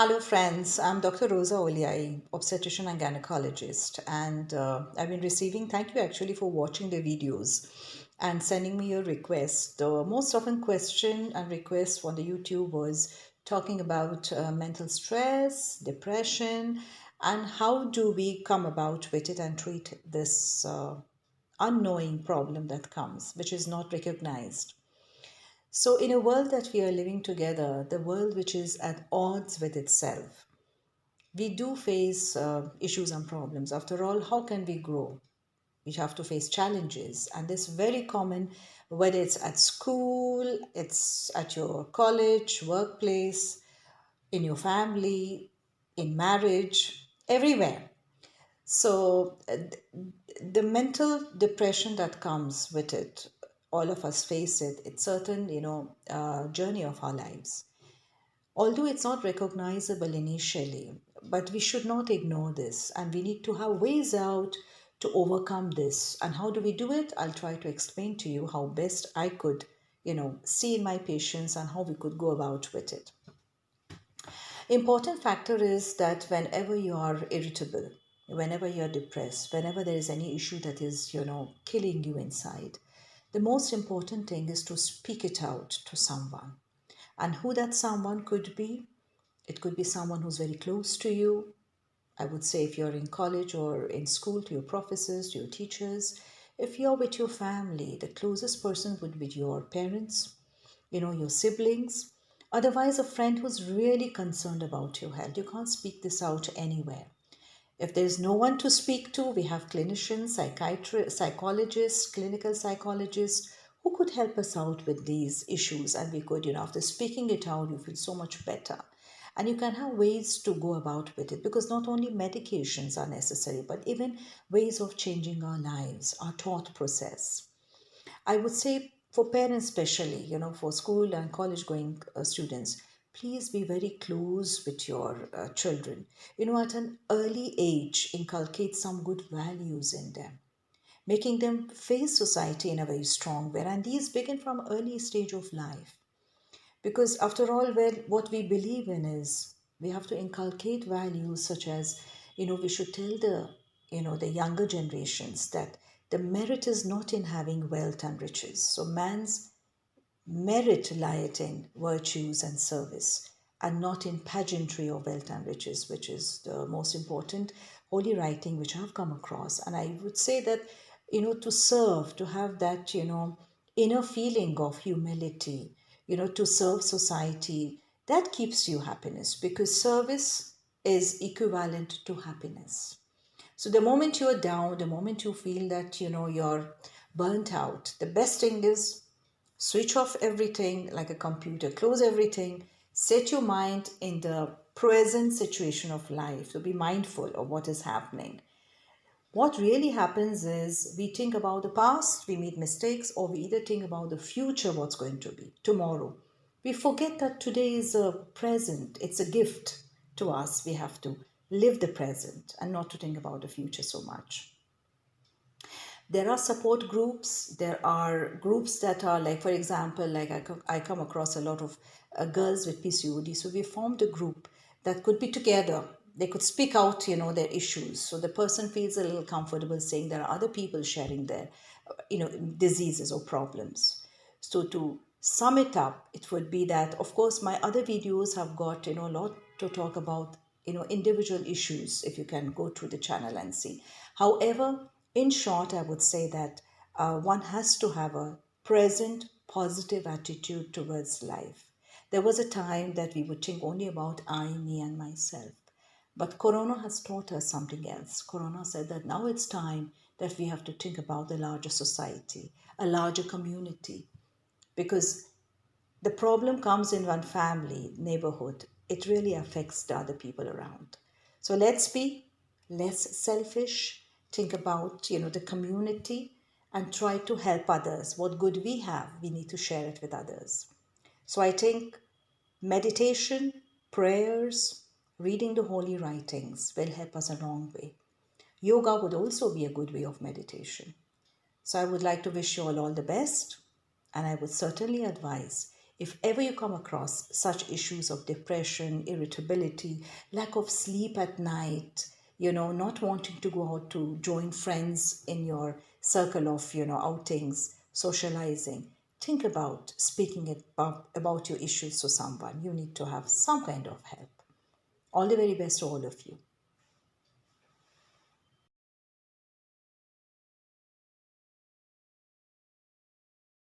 Hello, friends. I'm Dr. Roza Olyai, obstetrician and gynecologist, and I've been receiving. Thank you actually for watching the videos and sending me your request. The most often question and request on the YouTube was talking about mental stress, depression, and how do we come about with it and treat this unknowing problem that comes, which is not recognized. So, in a world that we are living together, the world which is at odds with itself, we do face issues and problems. After all, how can we grow? We have to face challenges, and it's very common whether it's at school, it's at your college, workplace, in your family, in marriage, everywhere. So, the mental depression that comes with it, all of us face it. It's certain, journey of our lives. Although it's not recognizable initially, but we should not ignore this and we need to have ways out to overcome this. And how do we do it? I'll try to explain to you how best I could, see in my patients and how we could go about with it. Important factor is that whenever you are irritable, whenever you're depressed, whenever there is any issue that is, killing you inside, the most important thing is to speak it out to someone. And who that someone could be, it could be someone who's very close to you. I would say if you're in college or in school, to your professors, to your teachers. If you're with your family, the closest person would be your parents, your siblings. Otherwise, a friend who's really concerned about your health. You can't speak this out anywhere. If there's no one to speak to, we have clinicians, psychiatrists, psychologists, clinical psychologists who could help us out with these issues. And we could, after speaking it out, you feel so much better. And you can have ways to go about with it because not only medications are necessary, but even ways of changing our lives, our thought process. I would say for parents, especially, for school and college going students, please be very close with your children. At an early age, inculcate some good values in them, making them face society in a very strong way. And these begin from early stage of life. Because after all, what we believe in is we have to inculcate values such as, we should tell the younger generations that the merit is not in having wealth and riches. So man's merit lieth in virtues and service and not in pageantry or wealth and riches, which is the most important holy writing which I've come across. And I would say that, to serve, to have that, inner feeling of humility, to serve society, that keeps you happiness because service is equivalent to happiness. So the moment you're down, the moment you feel that, you're burnt out, the best thing is switch off everything like a computer, close everything, set your mind in the present situation of life, to be mindful of what is happening. What really happens is we think about the past, we make mistakes, or we either think about the future, what's going to be tomorrow. We forget that today is a present, it's a gift to us. We have to live the present and not to think about the future so much. There are support groups. There are groups that are like, for example, like I come across a lot of girls with PCOD. So we formed a group that could be together. They could speak out, their issues. So the person feels a little comfortable saying there are other people sharing their, diseases or problems. So to sum it up, it would be that, of course, my other videos have got, a lot to talk about, individual issues, if you can go through the channel and see. However, in short, I would say that one has to have a present positive attitude towards life. There was a time that we would think only about I, me, and myself. But Corona has taught us something else. Corona said that now it's time that we have to think about the larger society, a larger community, because the problem comes in one family, neighborhood. It really affects the other people around. So let's be less selfish, think about, the community and try to help others. What good we have, we need to share it with others. So I think meditation, prayers, reading the holy writings will help us a long way. Yoga would also be a good way of meditation. So I would like to wish you all the best, and I would certainly advise If ever you come across such issues of depression, irritability, lack of sleep at night, not wanting to go out to join friends in your circle of, outings, socializing, think about speaking about your issues to someone. You need to have some kind of help. All the very best to all of you.